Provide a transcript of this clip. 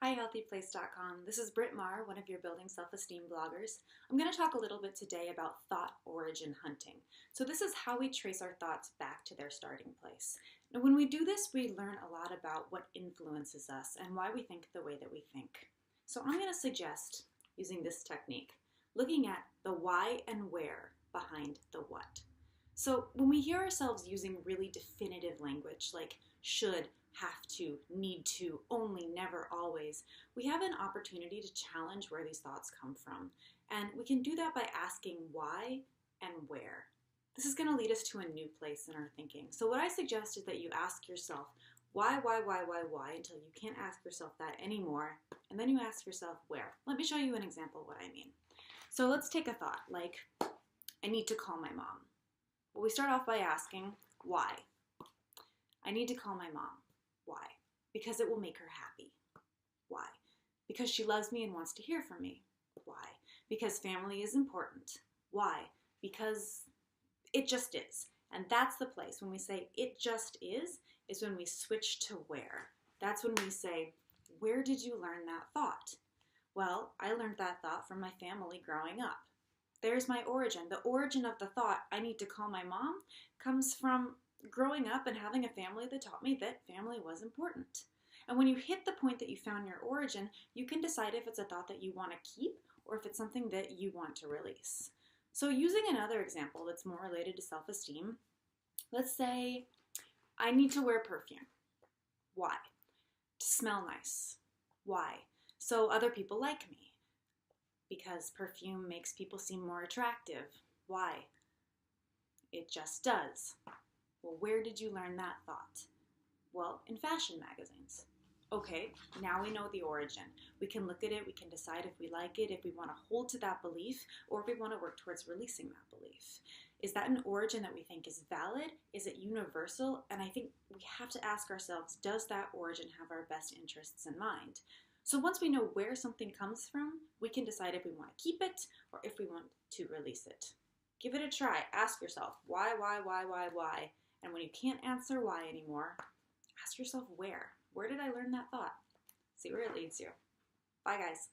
Hi, healthyplace.com. This is Britt Mahrer, one of your Building Self-Esteem bloggers. I'm going to talk a little bit today about thought origin hunting. So this is how we trace our thoughts back to their starting place. Now, when we do this, we learn a lot about what influences us and why we think the way that we think. So I'm going to suggest using this technique, looking at the why and where behind the what. So when we hear ourselves using really definitive language like should, have to, need to, only, never, always, we have an opportunity to challenge where these thoughts come from. And we can do that by asking why and where. This is going to lead us to a new place in our thinking. So what I suggest is that you ask yourself why, until you can't ask yourself that anymore. And then you ask yourself where. Let me show you an example of what I mean. So let's take a thought like, I need to call my mom. Well, we start off by asking why. I need to call my mom. Why? Because it will make her happy. Why? Because she loves me and wants to hear from me. Why? Because family is important. Why? Because it just is. And that's the place. When we say it just is when we switch to where. That's when we say, where did you learn that thought? Well, I learned that thought from my family growing up. There's my origin. The origin of the thought, I need to call my mom, comes from growing up and having a family that taught me that family was important. And when you hit the point that you found your origin, you can decide if it's a thought that you want to keep or if it's something that you want to release. So using another example that's more related to self-esteem, let's say I need to wear perfume. Why? To smell nice. Why? So other people like me. Because perfume makes people seem more attractive. Why? It just does. Well, where did you learn that thought? Well, in fashion magazines. Okay, now we know the origin. We can look at it, we can decide if we like it, if we want to hold to that belief, or if we want to work towards releasing that belief. Is that an origin that we think is valid? Is it universal? And I think we have to ask ourselves, does that origin have our best interests in mind? So once we know where something comes from, we can decide if we want to keep it or if we want to release it. Give it a try. Ask yourself, why? And when you can't answer why anymore, ask yourself where. Where did I learn that thought? See where it leads you. Bye, guys.